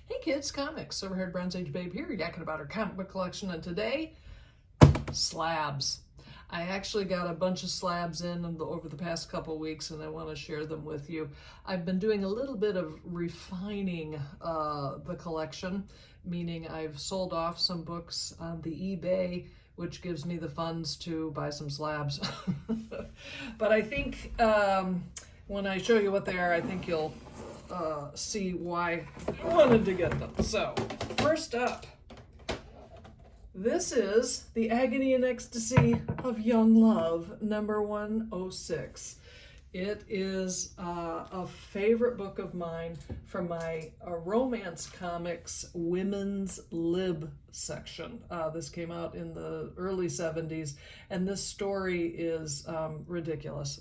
Hey kids, comics. Silver-haired Bronze Age babe here, yakking about her comic book collection, and today, slabs. I actually got a bunch of slabs over the past couple weeks, and I want to share them with you. I've been doing a little bit of refining the collection, meaning I've sold off some books on the eBay, which gives me the funds to buy some slabs. But I think when I show you what they are, I think you'll see why I wanted to get them. So, first up, this is The Agony and Ecstasy of Young Love, number 106. It is a favorite book of mine from my romance comics women's lib section. This came out in the early 70s, and this story is ridiculous,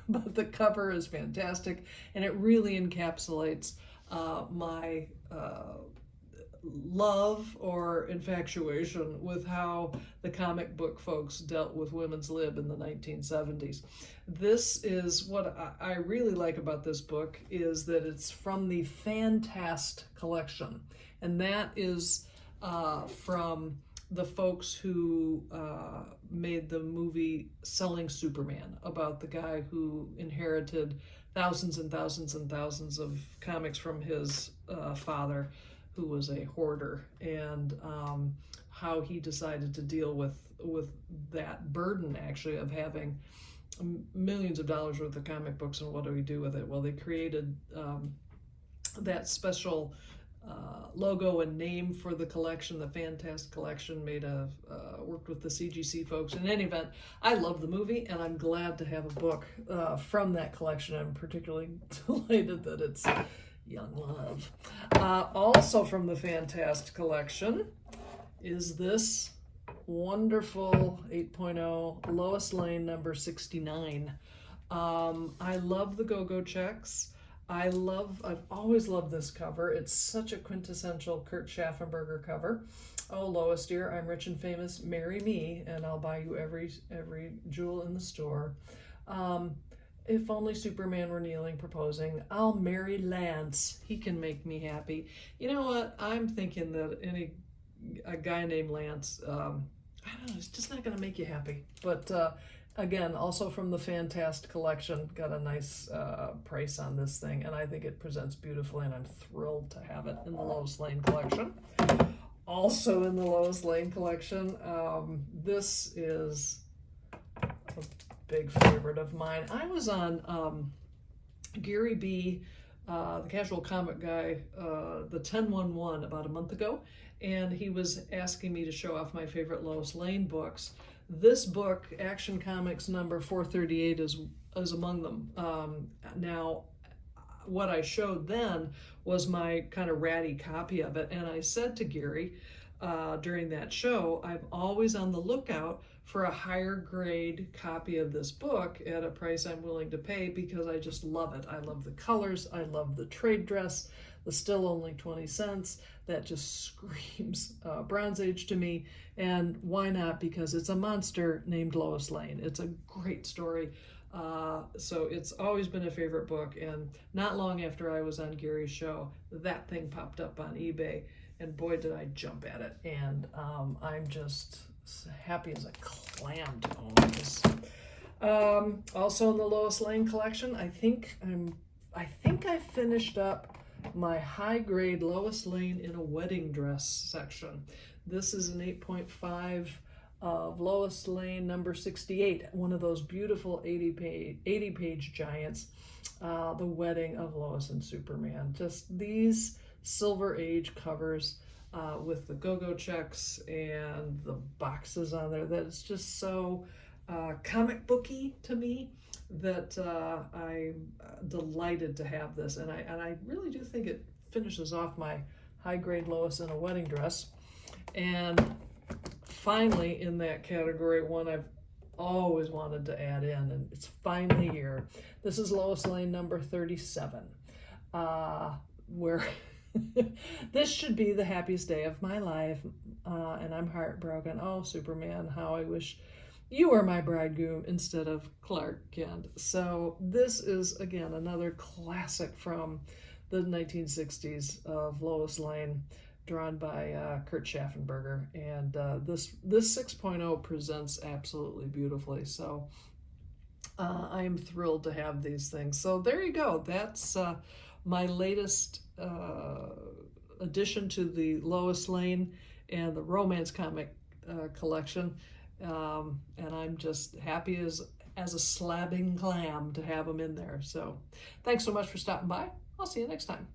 but the cover is fantastic, and it really encapsulates my love or infatuation with how the comic book folks dealt with women's lib in the 1970s. This is what I really like about this book, is that it's from the Fantast collection, and that is from the folks who made the movie Selling Superman, about the guy who inherited thousands and thousands and thousands of comics from his father, who was a hoarder, and how he decided to deal with that burden, actually, of having millions of dollars worth of comic books, and what do we do with it? Well, they created that special logo and name for the collection, the Fantast collection, worked with the CGC folks. In any event, I love the movie, and I'm glad to have a book from that collection. I'm particularly delighted that it's Young Love. Also from the Fantast collection is this wonderful 8.0 Lois Lane number 69. I love the Go-Go checks. I've always loved this cover. It's such a quintessential Kurt Schaffenberger cover. Oh, Lois dear, I'm rich and famous. Marry me, and I'll buy you every jewel in the store. If only Superman were kneeling, proposing, I'll marry Lance. He can make me happy. You know what? I'm thinking that a guy named Lance, I don't know, it's just not going to make you happy. But again, also from the Fantast collection, got a nice price on this thing, and I think it presents beautifully, and I'm thrilled to have it in the Lois Lane collection. Also in the Lois Lane collection, this is a big favorite of mine. I was on Gary B, the Casual Comic Guy, the 1011 about a month ago, and he was asking me to show off my favorite Lois Lane books. This book, Action Comics number 438, is among them. Now, what I showed then was my kind of ratty copy of it, and I said to Gary during that show, I'm always on the lookout for a higher grade copy of this book at a price I'm willing to pay, because I just love it. I love the colors, I love the trade dress, the still only 20 cents. That just screams Bronze Age to me, and why not? Because it's a monster named Lois Lane. It's a great story. So it's always been a favorite book, and not long after I was on Gary's show, that thing popped up on eBay, and boy did I jump at it, and I'm just happy as a clam to own this. Also in the Lois Lane collection, I think I finished up my high-grade Lois Lane in a wedding dress section. This is an 8.5 of Lois Lane number 68, one of those beautiful 80-page giants, The Wedding of Lois and Superman. Just these Silver Age covers with the Go-Go checks and the boxes on there, that is just so comic booky to me, that I'm delighted to have this, and I really do think it finishes off my high-grade Lois in a wedding dress. And finally, in that category, one I've always wanted to add in, and it's finally here. This is Lois Lane number 37, where this should be the happiest day of my life, and I'm heartbroken. Oh, Superman, how I wish you are my bridegroom instead of Clark Kent. So this is, again, another classic from the 1960s of Lois Lane, drawn by Kurt Schaffenberger. And this 6.0 presents absolutely beautifully. So I'm thrilled to have these things. So there you go. That's my latest addition to the Lois Lane and the romance comic collection. And I'm just happy as a slabbing clam to have them in there. So thanks so much for stopping by. I'll see you next time.